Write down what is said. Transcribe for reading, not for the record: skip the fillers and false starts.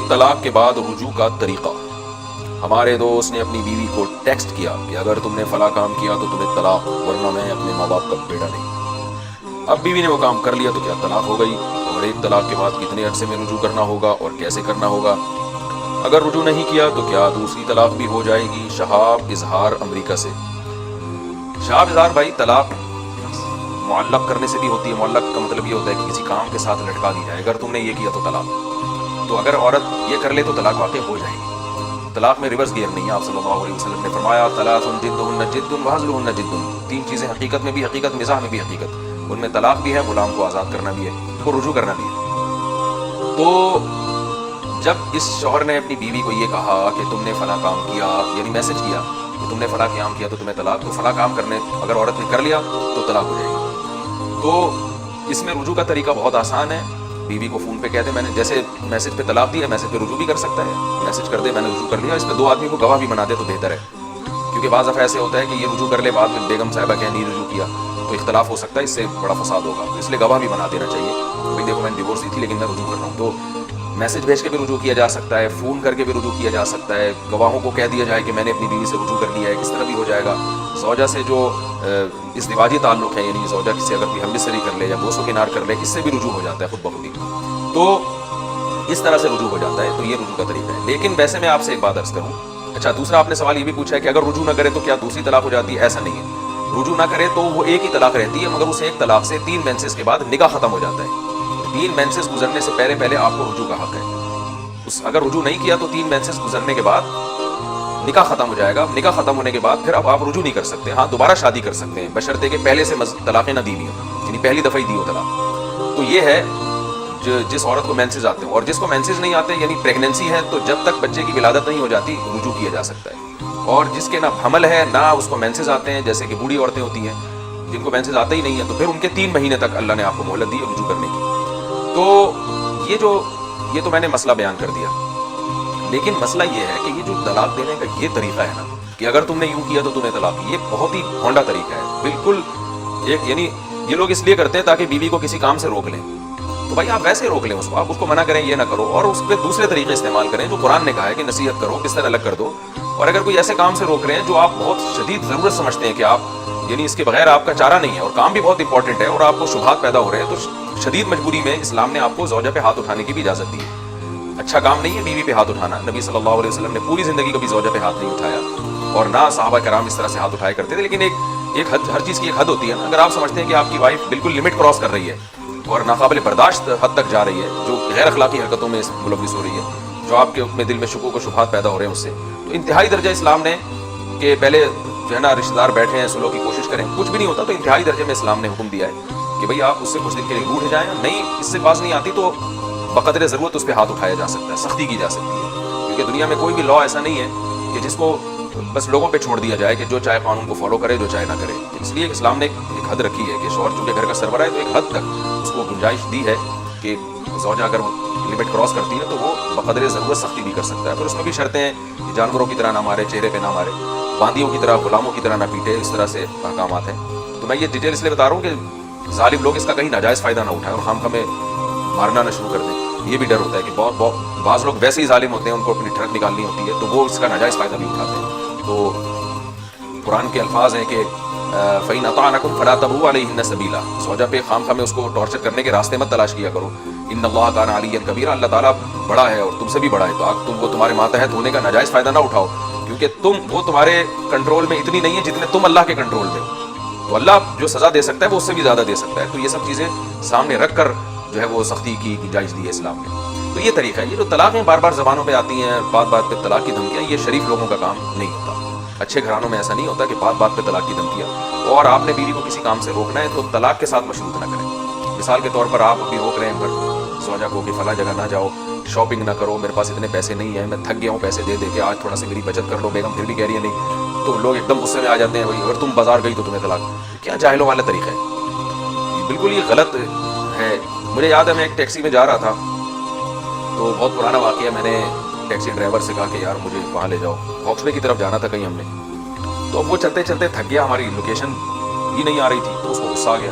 ایک طلاق کے بعد رجوع کا طریقہ۔ ہمارے دوست نے اپنی بیوی کو ٹیکسٹ کیا کہ اگر تم نے فلاں کام کیا تو تمہیں طلاق، ورنہ میں اپنے ماں باپ کا بیٹا نہیں۔ اب بیوی نے وہ کام کر لیا تو کیا طلاق ہو گئی؟ اور ایک طلاق کے بعد کتنے عرصے میں رجوع کرنا ہوگا اور کیسے کرنا ہوگا؟ اگر رجوع نہیں کیا تو کیا دوسری طلاق بھی ہو جائے گی؟ شہاب اظہار امریکہ سے۔ شہاب اظہار بھائی، طلاق معلق کرنے سے بھی ہوتی ہے۔ معلق کا مطلب یہ ہوتا ہے کہ کسی کام کے ساتھ لٹکا دی جائے۔ اگر تم نے یہ کیا تو طلاق، تو اگر عورت یہ کر لے تو طلاق واقع ہو جائے گی۔ طلاق میں ریورس گیئر نہیں ہے۔ آپ صلی اللہ علیہ وسلم نے فرمایا ثلاث جدہن جد وہزلہن جد، تین چیزیں حقیقت میں بھی حقیقت، مزاح میں بھی حقیقت۔ ان میں طلاق بھی ہے، غلام کو آزاد کرنا بھی ہے، کو رجوع کرنا بھی ہے۔ تو جب اس شوہر نے اپنی بیوی کو یہ کہا کہ تم نے فلاں کام کیا، یعنی میسج کیا کہ تم نے فلاں کام کیا تو تمہیں طلاق، تو فلاں کام کرنے اگر عورت نے کر لیا تو طلاق ہو جائے گی۔ تو اس میں رجوع کا طریقہ بہت آسان ہے۔ بیوی کو فون پہ کہہ دے میں نے جیسے میسج پہ طلاق دی ہے، میسج پہ رجوع بھی کر سکتا ہے۔ میسج کر دے میں نے رجوع کر لیا، اس پہ دو آدمی کو گواہ بھی بنا دے تو بہتر ہے، کیونکہ بعض دفعہ ایسے ہوتا ہے کہ یہ رجوع کر لے، بعد میں بیگم صاحبہ کہ نہیں رجوع کیا تو اختلاف ہو سکتا ہے، اس سے بڑا فساد ہوگا، اس لیے گواہ بھی بنا دینا چاہیے۔ بھائی دیکھو میں نے ڈیورس دی تھی لیکن میں رجوع کر رہا ہوں۔ تو میسج بھیج کے بھی رجوع کیا جا سکتا ہے، فون کر کے بھی رجوع کیا جا سکتا ہے، گواہوں کو کہہ دیا جائے کہ میں نے اپنی بیوی سے رجوع کر لیا ہے، کس طرح بھی ہو جائے گا۔ زوجہ سے جو ازدواجی تعلق ہے، یعنی زوجہ سے اگر کوئی ہم بستری کر لے یا بوس و کنار کر لے، اس سے بھی رجوع ہو جاتا ہے خود بخود ہی۔ تو اس طرح سے رجوع ہو جاتا ہے، تو یہ رجوع کا طریقہ ہے۔ لیکن ویسے میں آپ سے ایک بات عرض کروں، اچھا دوسرا آپ نے سوال یہ بھی پوچھا ہے کہ اگر رجوع نہ کرے تو کیا دوسری طلاق ہو جاتی ہے؟ ایسا نہیں ہے، رجوع نہ کرے تو وہ ایک ہی طلاق رہتی ہے، مگر اس ایک طلاق سے 3 مینسز کے بعد نکاح ختم ہو جاتا ہے۔ 3 مینسز گزرنے سے پہلے آپ کو رجوع کا حق ہے۔ اگر رجوع نہیں کیا تو 3 مینسز گزرنے کے بعد نکاح ختم ہو جائے گا۔ نکاح ختم ہونے کے بعد پھر اب آپ رجوع نہیں کر سکتے، ہاں دوبارہ شادی کر سکتے ہیں بشرطے کہ پہلے سے طلاقیں نہ دی ہوئی ہوں، یعنی پہلی دفعہ ہی دی ہو طلاق۔ تو یہ ہے جس عورت کو مینسز آتے ہیں، اور جس کو مینسز نہیں آتے یعنی پریگننسی ہے، تو جب تک بچے کی ولادت نہیں ہو جاتی رجوع کیا جا سکتا ہے۔ اور جس کے نہ حمل ہے نہ اس کو مینسز آتے ہیں، جیسے کہ بوڑھی عورتیں ہوتی ہیں جن کو مینسز آتے ہی نہیں ہیں، تو پھر ان کے 3 مہینے تک اللہ نے آپ کو مہلت دی ہے رجوع کرنے کی۔ تو یہ تو میں نے مسئلہ بیان کر دیا، لیکن مسئلہ یہ ہے کہ یہ جو طلاق دینے کا یہ طریقہ ہے نا کہ اگر تم نے یوں کیا تو تمہیں طلاق، یہ بہت ہی بھونڈا طریقہ ہے بالکل۔ یعنی یہ لوگ اس لیے کرتے ہیں تاکہ بیوی کو کسی کام سے روک لیں، تو بھائی آپ ویسے روک لیں اس کو، آپ اس کو منع کریں یہ نہ کرو، اور اس پہ دوسرے طریقے استعمال کریں جو قرآن نے کہا ہے کہ نصیحت کرو، کس طرح الگ کر دو۔ اور اگر کوئی ایسے کام سے روک رہے ہیں جو آپ بہت شدید ضرورت سمجھتے ہیں کہ آپ یعنی اس کے بغیر آپ کا چارہ نہیں ہے، اور کام بھی بہت امپورٹنٹ ہے، اور آپ کو شبہات پیدا ہو رہے ہیں، تو شدید مجبوری میں اسلام نے آپ کو زوجہ پہ ہاتھ اٹھانے کی بھی اجازت دی ہے۔ اچھا کام نہیں ہے بیوی پہ ہاتھ اٹھانا، نبی صلی اللہ علیہ وسلم نے پوری زندگی کبھی زوجہ پہ ہاتھ نہیں اٹھایا، اور نہ صحابہ کرام اس طرح سے ہاتھ اٹھایا کرتے تھے، لیکن ایک حد، ہر چیز کی ایک حد ہوتی ہے نا۔ اگر آپ سمجھتے ہیں کہ آپ کی وائف بالکل لمٹ کراس کر رہی ہے اور ناقابل برداشت حد تک جا رہی ہے، جو غیر اخلاقی حرکتوں میں ملوث ہو رہی ہے، جو آپ کے اپنے دل میں شکوک و شبہات پیدا ہو رہے ہیں اس سے، تو انتہائی درجہ اسلام نے کہ پہلے جو ہے نا رشتہ دار بیٹھے ہیں سلوک کی کوشش کریں، کچھ بھی نہیں ہوتا تو انتہائی درجے میں اسلام نے حکم دیا ہے کہ بھئی آپ اس سے کچھ دن کے لیے روٹھ جائیں، نہیں اس سے باز نہیں آتی تو بقدر ضرورت اس پہ ہاتھ اٹھایا جا سکتا ہے، سختی کی جا سکتی ہے، کیونکہ دنیا میں کوئی بھی لا ایسا نہیں ہے کہ جس کو بس لوگوں پہ چھوڑ دیا جائے کہ جو چاہے قانون کو فالو کرے جو چاہے نہ کرے۔ اس لیے اسلام نے ایک حد رکھی ہے کہ شوہر چونکہ گھر کا سربراہ ہے تو ایک حد تک اس کو گنجائش دی ہے کہ زوجہ اگر وہ لمٹ کراس کرتی ہے تو وہ بقدر ضرورت سختی بھی کر سکتا ہے۔ پھر اس میں بھی شرطیں ہیں کہ جانوروں کی طرح نہ مارے، چہرے پہ نہ مارے، باندیوں کی طرح، غلاموں کی طرح نہ پیٹے، اس طرح سے احکامات ہیں۔ تو میں یہ ڈیٹیل اس لیے بتا رہا ہوں کہ ظالم لوگ اس کا کہیں ناجائز فائدہ نہ اٹھائیں اور خام میں مارنا نہ شروع کر دیں۔ یہ بھی ڈر ہوتا ہے کہ بعض لوگ ویسے ہی ظالم ہوتے ہیں، ان کو اپنی ٹرک نکالنی ہوتی ہے تو وہ اس کا ناجائز فائدہ بھی اٹھاتے ہیں۔ تو قرآن کے الفاظ ہیں کہ فَإِنْ أَطَعْنَكُمْ فَلَا تَبْغُوا عَلَيْهِنَّ سَبِيلًا، زوجہ پہ خام میں اس کو ٹارچر کرنے کے راستے مت تلاش کیا کرو۔ إِنَّ اللَّهَ كَانَ عَلِيًّا كَبِيرًا، اللہ تعالیٰ بڑا ہے اور تم سے بھی بڑا ہے، تو تم وہ تمہارے ماتحت ہونے کا ناجائز فائدہ نہ اٹھاؤ، کیونکہ وہ تمہارے کنٹرول میں اتنی نہیں ہے جتنے تم اللہ کے کنٹرول میں ہو۔ تو اللہ جو سزا دے سکتا ہے وہ اس سے بھی زیادہ دے سکتا ہے۔ تو یہ سب چیزیں سامنے رکھ کر جو ہے وہ سختی کی گنجائش دی ہے اسلام نے۔ تو یہ طریقہ ہے۔ یہ جو طلاقیں بار بار زبانوں پہ آتی ہیں، بات بات پہ طلاق کی دھمکیاں، یہ شریف لوگوں کا کام نہیں ہوتا۔ اچھے گھرانوں میں ایسا نہیں ہوتا کہ بات بات پہ طلاق کی دھمکیاں، اور آپ نے بیوی کو کسی کام سے روکنا ہے تو طلاق کے ساتھ مشروط نہ کریں۔ مثال کے طور پر آپ ابھی روک رہے ہیں زوجہ کو کہ فلاں جگہ نہ جاؤ، شاپنگ نہ کرو، میرے پاس اتنے پیسے نہیں ہیں، میں تھک گیا ہوں پیسے دے دے کے، آج تھوڑا سا میری بچت کر لو، بیگم پھر بھی کہہ رہی ہے نہیں، تو لوگ ایک دم غصے میں آ جاتے ہیں، اگر تم بازار گئی تو تمہیں طلاق۔ کیا جاہلوں والا طریقہ ہے، بالکل یہ غلط ہے۔ مجھے یاد ہے میں ایک ٹیکسی میں جا رہا تھا، تو بہت پرانا واقعہ، میں نے ٹیکسی ڈرائیور سے کہا کہ یار مجھے وہاں لے جاؤ، ہاکسوے کی طرف جانا تھا کہیں ہم نے، تو اب وہ چلتے چلتے تھک گیا، ہماری لوکیشن ہی نہیں آ رہی تھی، تو اس کو غصہ آ گیا،